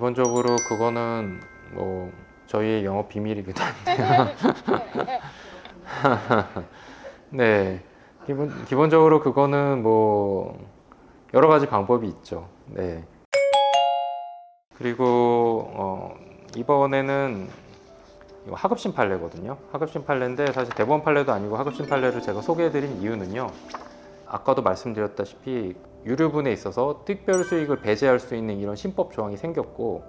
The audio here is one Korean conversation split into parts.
기본적으로 그거는 뭐 저희의 영업 비밀이기도 한데요. 네, 기본적으로 그거는 뭐 여러 가지 방법이 있죠. 네. 그리고 이번에는 이거 하급심 판례거든요. 하급심 판례인데 사실 대법원 판례도 아니고 하급심 판례를 제가 소개해드린 이유는요. 아까도 말씀드렸다시피 유류분에 있어서 특별 수익을 배제할 수 있는 이런 신법 조항이 생겼고,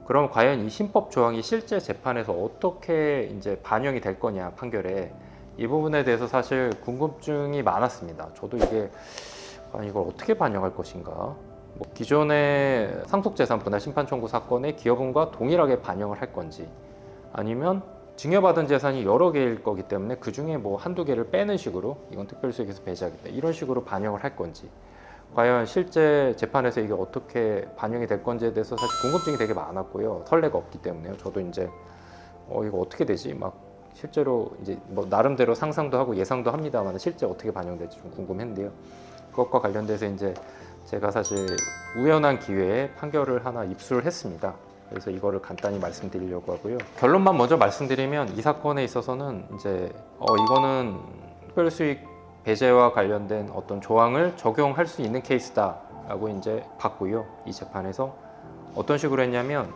그럼 과연 이 신법 조항이 실제 재판에서 어떻게 이제 반영이 될 거냐, 판결에. 이 부분에 대해서 사실 궁금증이 많았습니다. 저도 이게 이걸 어떻게 반영할 것인가. 뭐 기존의 상속재산 분할 심판 청구 사건의 기여분과 동일하게 반영을 할 건지, 아니면 증여받은 재산이 여러 개일 거기 때문에 그 중에 뭐 한두 개를 빼는 식으로 이건 특별수익에서 배제하겠다 이런 식으로 반영을 할 건지, 과연 실제 재판에서 이게 어떻게 반영이 될 건지에 대해서 사실 궁금증이 되게 많았고요. 선례가 없기 때문에요. 저도 이제 이거 어떻게 되지? 막 실제로 이제 뭐 나름대로 상상도 하고 예상도 합니다만 실제 어떻게 반영될지 좀 궁금했는데요. 그것과 관련돼서 이제 제가 사실 우연한 기회에 판결을 하나 입수를 했습니다. 그래서 이거를 간단히 말씀드리려고 하고요. 결론만 먼저 말씀드리면 이 사건에 있어서는 이제 이거는 특별수익 배제와 관련된 어떤 조항을 적용할 수 있는 케이스다라고 이제 봤고요. 이 재판에서 어떤 식으로 했냐면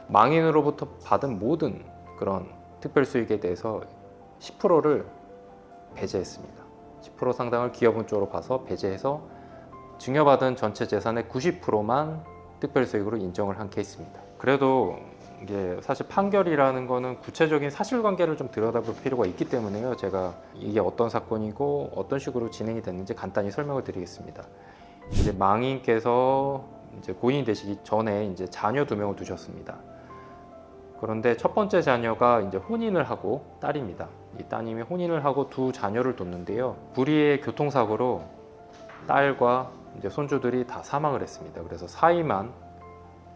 망인으로부터 받은 모든 그런 특별수익에 대해서 10%를 배제했습니다. 10% 상당을 기여분 쪽으로 봐서 배제해서 증여받은 전체 재산의 90%만 특별수익으로 인정을 한 케이스입니다. 그래도 이게 사실 판결이라는 거는 구체적인 사실관계를 좀 들여다볼 필요가 있기 때문에요. 제가 이게 어떤 사건이고 어떤 식으로 진행이 됐는지 간단히 설명을 드리겠습니다. 이제 망인께서 이제 고인이 되시기 전에 이제 자녀 2명을 두셨습니다. 그런데 첫 번째 자녀가 이제 혼인을 하고 딸입니다. 이 따님이 혼인을 하고 2 자녀를 뒀는데요. 불의의 교통사고로 딸과 이제 손주들이 다 사망을 했습니다. 그래서 사위만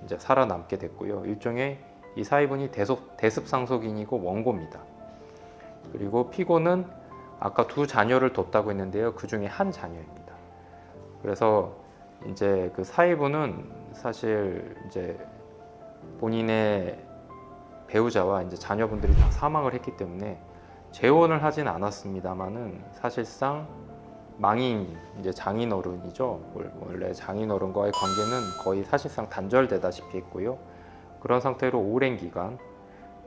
이제 살아남게 됐고요. 일종의 이 사위분이 대습상속인이고 원고입니다. 그리고 피고는 아까 2 자녀를 뒀다고 했는데요. 그 중에 한 자녀입니다. 그래서 이제 그 사위분은 사실 이제 본인의 배우자와 이제 자녀분들이 다 사망을 했기 때문에 재혼을 하진 않았습니다만은 사실상 망인, 이제 장인어른이죠. 원래 장인어른과의 관계는 거의 사실상 단절되다시피 했고요. 그런 상태로 오랜 기간,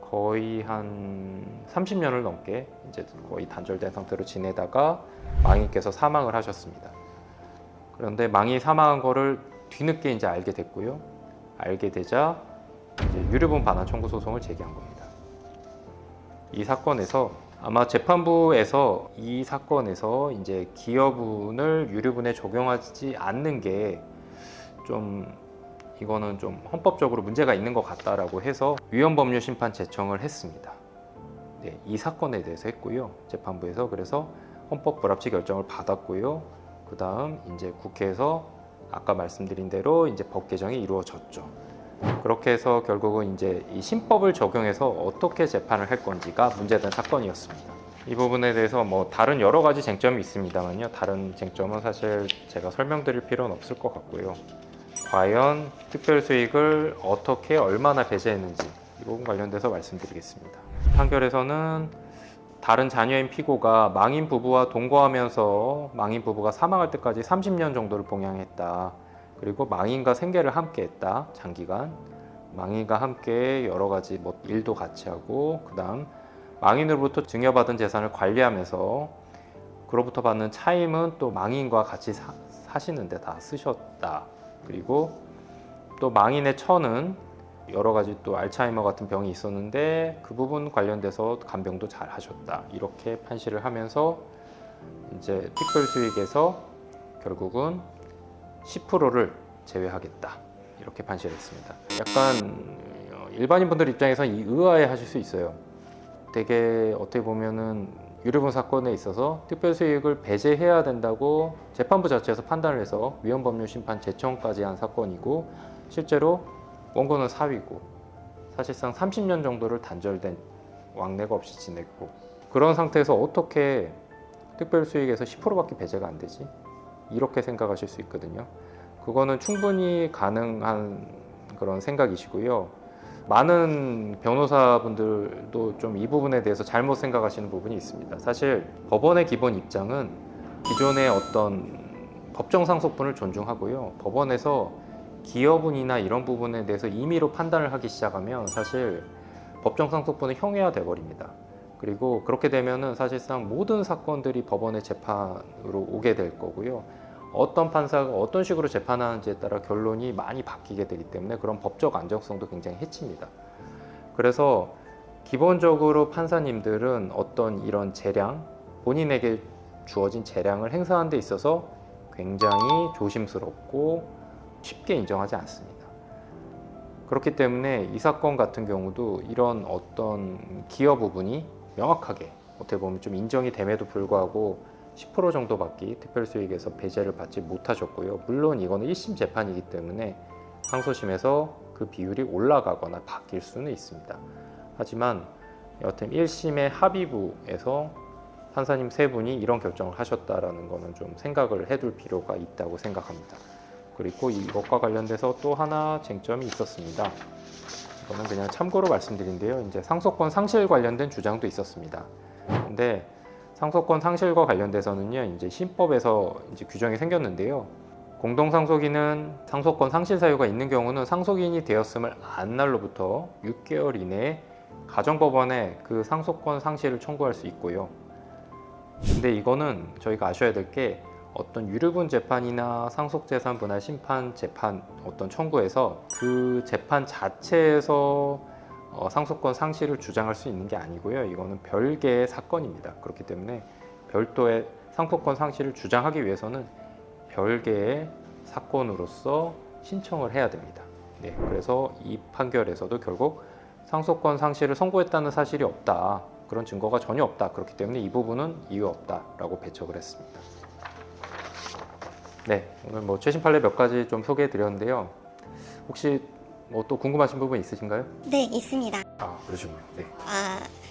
거의 한 30년을 넘게 이제 거의 단절된 상태로 지내다가 망인께서 사망을 하셨습니다. 그런데 망인이 사망한 거를 뒤늦게 이제 알게 됐고요. 알게 되자 이제 유류분 반환 청구 소송을 제기한 겁니다. 이 사건에서 아마 재판부에서 이 사건에서 이제 기여분을 유류분에 적용하지 않는 게 좀 이거는 좀 헌법적으로 문제가 있는 것 같다라고 해서 위헌법률 심판 제청을 했습니다. 네, 이 사건에 대해서 했고요. 재판부에서 그래서 헌법 불합치 결정을 받았고요. 그 다음 이제 국회에서 아까 말씀드린 대로 이제 법 개정이 이루어졌죠. 그렇게 해서 결국은 이제 이 신법을 적용해서 어떻게 재판을 할 건지가 문제된 사건이었습니다. 이 부분에 대해서 뭐 다른 여러 가지 쟁점이 있습니다만요. 다른 쟁점은 사실 제가 설명드릴 필요는 없을 것 같고요. 과연 특별수익을 어떻게 얼마나 배제했는지 이 부분 관련돼서 말씀드리겠습니다. 판결에서는 다른 자녀인 피고가 망인 부부와 동거하면서 망인 부부가 사망할 때까지 30년 정도를 봉양했다. 그리고 망인과 생계를 함께 했다. 장기간 망인과 함께 여러 가지 뭐 일도 같이 하고, 그 다음 망인으로부터 증여받은 재산을 관리하면서 그로부터 받는 차임은 또 망인과 같이 사시는데 다 쓰셨다. 그리고 또 망인의 처는 여러 가지 또 알츠하이머 같은 병이 있었는데 그 부분 관련돼서 간병도 잘 하셨다. 이렇게 판시를 하면서 이제 특별수익에서 결국은 10%를 제외하겠다. 이렇게 판시를 했습니다. 약간 일반인 분들 입장에서는 의아해 하실 수 있어요. 되게 어떻게 보면은 유류분 사건에 있어서 특별수익을 배제해야 된다고 재판부 자체에서 판단을 해서 위헌법률 심판 제청까지 한 사건이고, 실제로 원고는 사위고 사실상 30년 정도를 단절된 왕래가 없이 지냈고, 그런 상태에서 어떻게 특별수익에서 10%밖에 배제가 안 되지? 이렇게 생각하실 수 있거든요. 그거는 충분히 가능한 그런 생각이시고요. 많은 변호사분들도 좀 이 부분에 대해서 잘못 생각하시는 부분이 있습니다. 사실 법원의 기본 입장은 기존의 어떤 법정 상속분을 존중하고요. 법원에서 기여분이나 이런 부분에 대해서 임의로 판단을 하기 시작하면 사실 법정 상속분은 형해화돼 버립니다. 그리고 그렇게 되면은 사실상 모든 사건들이 법원의 재판으로 오게 될 거고요. 어떤 판사가 어떤 식으로 재판하는지에 따라 결론이 많이 바뀌게 되기 때문에 그런 법적 안정성도 굉장히 해칩니다. 그래서 기본적으로 판사님들은 어떤 이런 재량, 본인에게 주어진 재량을 행사하는 데 있어서 굉장히 조심스럽고 쉽게 인정하지 않습니다. 그렇기 때문에 이 사건 같은 경우도 이런 어떤 기여 부분이 명확하게 어떻게 보면 좀 인정이 됨에도 불구하고 10% 정도밖에 특별수익에서 배제를 받지 못하셨고요. 물론 이거는 1심 재판이기 때문에 항소심에서 그 비율이 올라가거나 바뀔 수는 있습니다. 하지만 여튼 1심의 합의부에서 판사님 세 분이 이런 결정을 하셨다라는 거는 좀 생각을 해둘 필요가 있다고 생각합니다. 그리고 이것과 관련돼서 또 하나 쟁점이 있었습니다. 이거는 그냥 참고로 말씀드린데요. 이제 상속권 상실 관련된 주장도 있었습니다. 근데 상속권 상실과 관련돼서는요, 이제 신법에서 이제 규정이 생겼는데요. 공동상속인은 상속권 상실 사유가 있는 경우는 상속인이 되었음을 안 날로부터 6개월 이내에 가정법원에 그 상속권 상실을 청구할 수 있고요. 근데 이거는 저희가 아셔야 될 게 어떤 유류분 재판이나 상속재산 분할 심판 재판 어떤 청구에서 그 재판 자체에서 상속권 상실을 주장할 수 있는 게 아니고요. 이거는 별개의 사건입니다. 그렇기 때문에 별도의 상속권 상실을 주장하기 위해서는 별개의 사건으로서 신청을 해야 됩니다. 네, 그래서 이 판결에서도 결국 상속권 상실을 선고했다는 사실이 없다. 그런 증거가 전혀 없다. 그렇기 때문에 이 부분은 이유 없다라고 배척을 했습니다. 네, 오늘 뭐 최신 판례 몇 가지 좀 소개해 드렸는데요. 혹시 뭐 또 궁금하신 부분 있으신가요? 네, 있습니다. 아, 그러시군요. 네.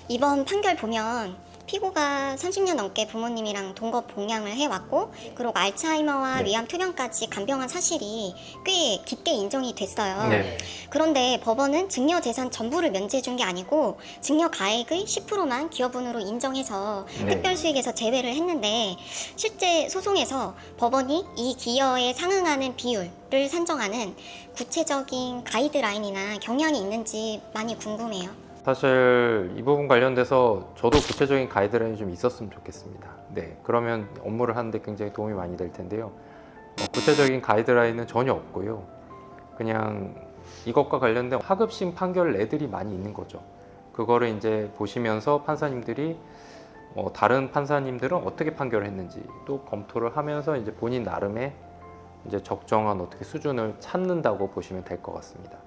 이번 판결 보면 피고가 30년 넘게 부모님이랑 동거 봉양을 해왔고, 그리고 알츠하이머와 네. 위암 투병까지 간병한 사실이 꽤 깊게 인정이 됐어요. 네. 그런데 법원은 증여 재산 전부를 면제해 준 게 아니고 증여 가액의 10%만 기여분으로 인정해서 네. 특별수익에서 제외를 했는데, 실제 소송에서 법원이 이 기여에 상응하는 비율을 산정하는 구체적인 가이드라인이나 경향이 있는지 많이 궁금해요. 사실 이 부분 관련돼서 저도 구체적인 가이드라인이 좀 있었으면 좋겠습니다. 네, 그러면 업무를 하는데 굉장히 도움이 많이 될 텐데요. 구체적인 가이드라인은 전혀 없고요. 그냥 이것과 관련된 하급심 판결례들이 많이 있는 거죠. 그거를 이제 보시면서 판사님들이 다른 판사님들은 어떻게 판결을 했는지 또 검토를 하면서 이제 본인 나름의 이제 적정한 어떻게 수준을 찾는다고 보시면 될 것 같습니다.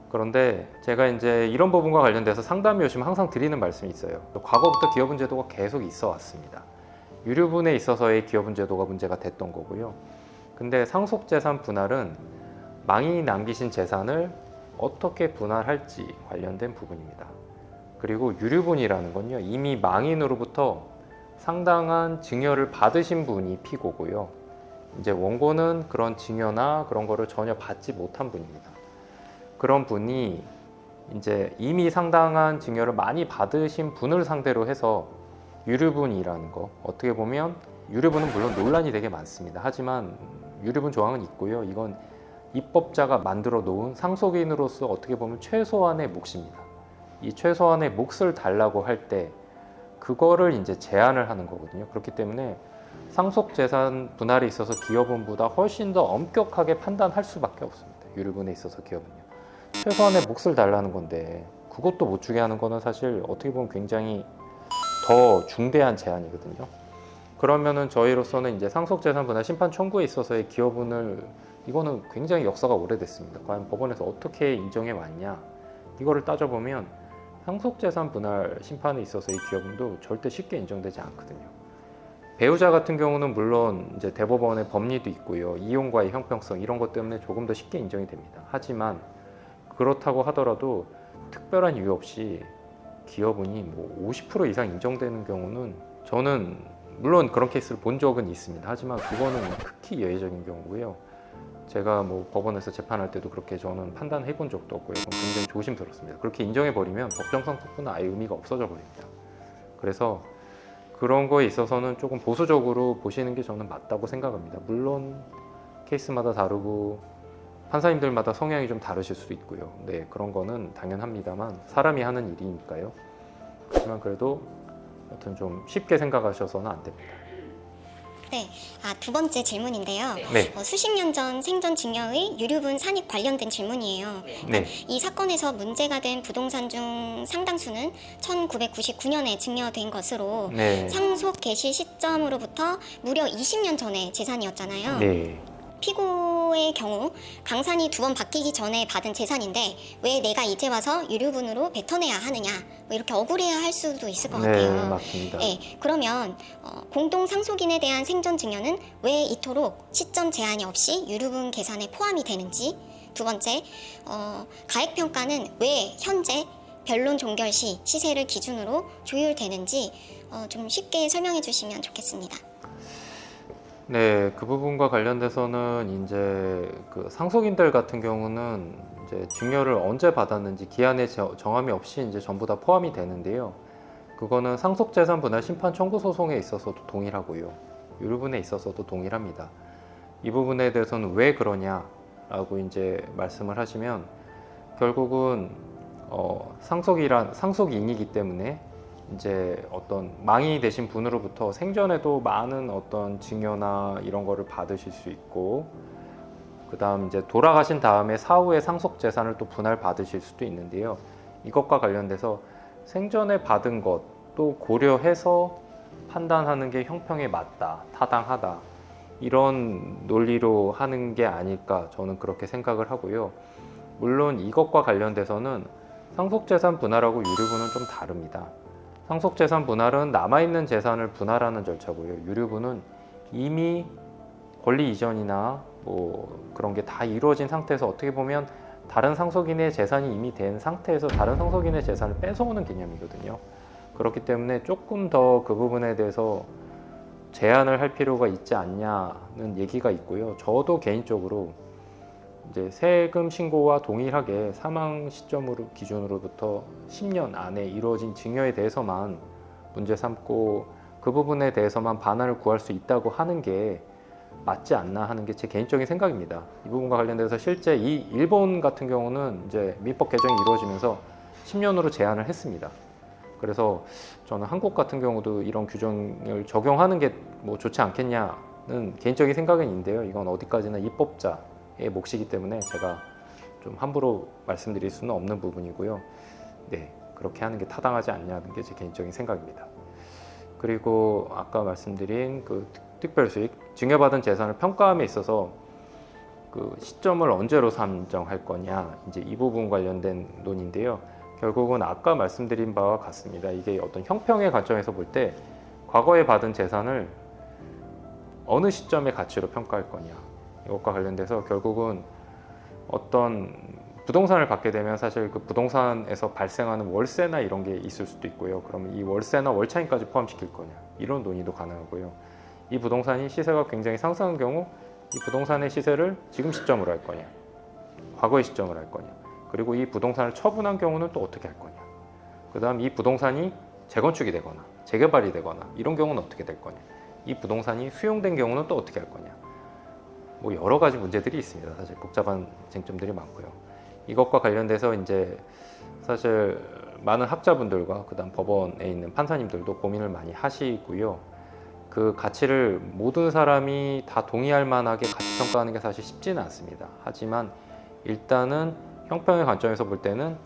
그런데 제가 이제 이런 부분과 관련돼서 상담이 오시면 항상 드리는 말씀이 있어요. 과거부터 기여분 제도가 계속 있어 왔습니다. 유류분에 있어서의 기여분 제도가 문제가 됐던 거고요. 근데 상속재산 분할은 망인이 남기신 재산을 어떻게 분할할지 관련된 부분입니다. 그리고 유류분이라는 건요, 이미 망인으로부터 상당한 증여를 받으신 분이 피고고요. 이제 원고는 그런 증여나 그런 거를 전혀 받지 못한 분입니다. 그런 분이 이제 이미 상당한 증여를 많이 받으신 분을 상대로 해서 유류분이라는 거, 어떻게 보면 유류분은 물론 논란이 되게 많습니다. 하지만 유류분 조항은 있고요. 이건 입법자가 만들어 놓은 상속인으로서 어떻게 보면 최소한의 몫입니다. 이 최소한의 몫을 달라고 할 때 그거를 이제 제한을 하는 거거든요. 그렇기 때문에 상속재산 분할에 있어서 기여분보다 훨씬 더 엄격하게 판단할 수밖에 없습니다. 유류분에 있어서 기여분요. 최소한의 몫을 달라는 건데 그것도 못 주게 하는 거는 사실 어떻게 보면 굉장히 더 중대한 제한이거든요. 그러면은 저희로서는 이제 상속재산 분할 심판 청구에 있어서의 기여분을 이거는 굉장히 역사가 오래됐습니다. 과연 법원에서 어떻게 인정해 왔냐? 이거를 따져보면 상속재산 분할 심판에 있어서의 기여분도 절대 쉽게 인정되지 않거든요. 배우자 같은 경우는 물론 이제 대법원의 법리도 있고요. 이혼과의 형평성 이런 것 때문에 조금 더 쉽게 인정이 됩니다. 하지만 그렇다고 하더라도 특별한 이유 없이 기여분이 뭐 50% 이상 인정되는 경우는 저는 물론 그런 케이스를 본 적은 있습니다. 하지만 그거는 극히 예외적인 경우고요. 제가 뭐 법원에서 재판할 때도 그렇게 저는 판단해 본 적도 없고요. 굉장히 조심스럽습니다. 그렇게 인정해 버리면 법정 상속분은 아예 의미가 없어져 버립니다. 그래서 그런 거에 있어서는 조금 보수적으로 보시는 게 저는 맞다고 생각합니다. 물론 케이스마다 다르고 판사님들마다 성향이 좀 다르실 수도 있고요. 네, 그런 거는 당연합니다만 사람이 하는 일이니까요. 하지만 그래도 여튼 좀 쉽게 생각하셔서는 안 됩니다. 네, 두 번째 질문인데요. 네, 수십 년 전 생존증여의 유류분 산입 관련된 질문이에요. 네, 이 사건에서 문제가 된 부동산 중 상당수는 1999년에 증여된 것으로 네, 상속 개시 시점으로부터 무려 20년 전의 재산이었잖아요. 네. 피고의 경우 강산이 2번 바뀌기 전에 받은 재산인데 왜 내가 이제 와서 유류분으로 뱉어내야 하느냐, 뭐 이렇게 억울해야 할 수도 있을 것 같아요. 네, 맞습니다. 네, 그러면 공동 상속인에 대한 생존 증여는 왜 이토록 시점 제한이 없이 유류분 계산에 포함이 되는지, 두 번째, 가액 평가는 왜 현재 변론 종결 시 시세를 기준으로 조율되는지 좀 쉽게 설명해 주시면 좋겠습니다. 네, 그 부분과 관련돼서는 이제 그 상속인들 같은 경우는 이제 증여를 언제 받았는지 기한의 정함이 없이 이제 전부 다 포함이 되는데요. 그거는 상속재산 분할 심판 청구 소송에 있어서도 동일하고요. 유류분에 있어서도 동일합니다. 이 부분에 대해서는 왜 그러냐라고 이제 말씀을 하시면 결국은 상속인이기 때문에 이제 어떤 망인이 되신 분으로부터 생전에도 많은 어떤 증여나 이런 거를 받으실 수 있고, 그 다음 이제 돌아가신 다음에 사후에 상속 재산을 또 분할 받으실 수도 있는데요. 이것과 관련돼서 생전에 받은 것도 고려해서 판단하는 게 형평에 맞다, 타당하다, 이런 논리로 하는 게 아닐까 저는 그렇게 생각을 하고요. 물론 이것과 관련돼서는 상속재산 분할하고 유류분은 좀 다릅니다. 상속재산 분할은 남아있는 재산을 분할하는 절차고요. 유류분은 이미 권리 이전이나 뭐 그런 게 다 이루어진 상태에서 어떻게 보면 다른 상속인의 재산이 이미 된 상태에서 다른 상속인의 재산을 뺏어오는 개념이거든요. 그렇기 때문에 조금 더 그 부분에 대해서 제한을 할 필요가 있지 않냐는 얘기가 있고요. 저도 개인적으로 이제 세금 신고와 동일하게 사망 시점으로 기준으로부터 10년 안에 이루어진 증여에 대해서만 문제 삼고 그 부분에 대해서만 반환을 구할 수 있다고 하는 게 맞지 않나 하는 게 제 개인적인 생각입니다. 이 부분과 관련돼서 실제 이 일본 같은 경우는 이제 민법 개정이 이루어지면서 10년으로 제한을 했습니다. 그래서 저는 한국 같은 경우도 이런 규정을 적용하는 게 뭐 좋지 않겠냐는 개인적인 생각은 있는데요. 이건 어디까지나 입법자의 몫이기 때문에 제가 좀 함부로 말씀드릴 수는 없는 부분이고요. 네, 그렇게 하는 게 타당하지 않냐는 게 제 개인적인 생각입니다. 그리고 아까 말씀드린 그 특별수익, 증여받은 재산을 평가함에 있어서 그 시점을 언제로 산정할 거냐, 이제 이 부분 관련된 논의인데요. 결국은 아까 말씀드린 바와 같습니다. 이게 어떤 형평의 관점에서 볼 때 과거에 받은 재산을 어느 시점의 가치로 평가할 거냐, 이것과 관련돼서 결국은 어떤 부동산을 갖게 되면 사실 그 부동산에서 발생하는 월세나 이런 게 있을 수도 있고요. 그러면 이 월세나 월차인까지 포함시킬 거냐, 이런 논의도 가능하고요. 이 부동산이 시세가 굉장히 상승한 경우 이 부동산의 시세를 지금 시점으로 할 거냐, 과거의 시점으로 할 거냐, 그리고 이 부동산을 처분한 경우는 또 어떻게 할 거냐, 그 다음 이 부동산이 재건축이 되거나 재개발이 되거나 이런 경우는 어떻게 될 거냐, 이 부동산이 수용된 경우는 또 어떻게 할 거냐, 뭐 여러 가지 문제들이 있습니다. 사실 복잡한 쟁점들이 많고요. 이것과 관련돼서 이제 사실 많은 학자분들과 그다음 법원에 있는 판사님들도 고민을 많이 하시고요. 그 가치를 모든 사람이 다 동의할 만하게 가치 평가하는 게 사실 쉽지는 않습니다. 하지만 일단은 형평의 관점에서 볼 때는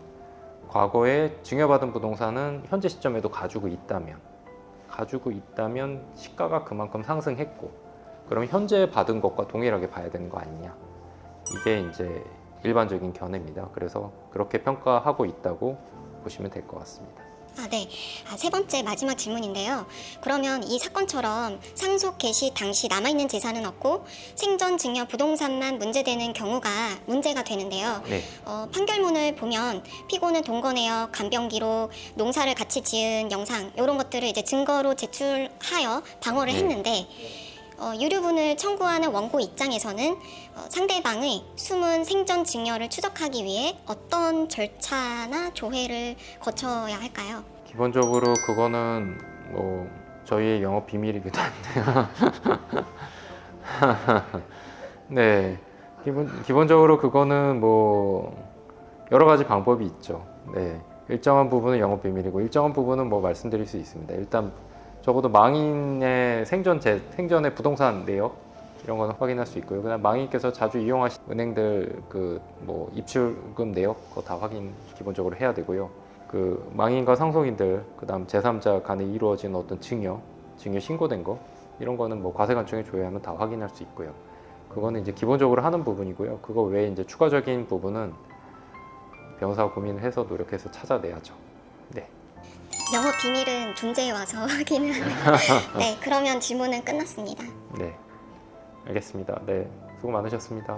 과거에 증여받은 부동산은 현재 시점에도 가지고 있다면 시가가 그만큼 상승했고, 그럼 현재 받은 것과 동일하게 봐야 되는 거 아니냐, 이게 이제 일반적인 견해입니다. 그래서 그렇게 평가하고 있다고 보시면 될 것 같습니다. 네. 세 번째 마지막 질문인데요. 그러면 이 사건처럼 상속 개시 당시 남아있는 재산은 없고 생전 증여 부동산만 문제되는 경우가 문제가 되는데요. 네. 판결문을 보면 피고는 동거내역, 간병기록, 농사를 같이 지은 영상 이런 것들을 이제 증거로 제출하여 방어를 네. 했는데 유류분을 청구하는 원고 입장에서는 상대방의 숨은 생전 증여를 추적하기 위해 어떤 절차나 조회를 거쳐야 할까요? 기본적으로 그거는 뭐 저희의 영업 비밀이기도 한데요. 네, 기본적으로 그거는 뭐 여러 가지 방법이 있죠. 네, 일정한 부분은 영업 비밀이고 일정한 부분은 뭐 말씀드릴 수 있습니다. 일단 적어도 망인의 생전의 부동산 내역 이런 거는 확인할 수 있고요. 그다음 망인께서 자주 이용하신 은행들 그 뭐 입출금 내역 그거 다 확인 기본적으로 해야 되고요. 그 망인과 상속인들 그다음 제3자 간에 이루어진 어떤 증여 신고된 거 이런 거는 뭐 과세관청에 조회하면 다 확인할 수 있고요. 그거는 이제 기본적으로 하는 부분이고요. 그거 외에 이제 추가적인 부분은 변호사가 고민을 해서 노력해서 찾아내야죠. 네. 영업 비밀은 중재에 와서 확인을. 네, 그러면 질문은 끝났습니다. 네. 알겠습니다. 네. 수고 많으셨습니다.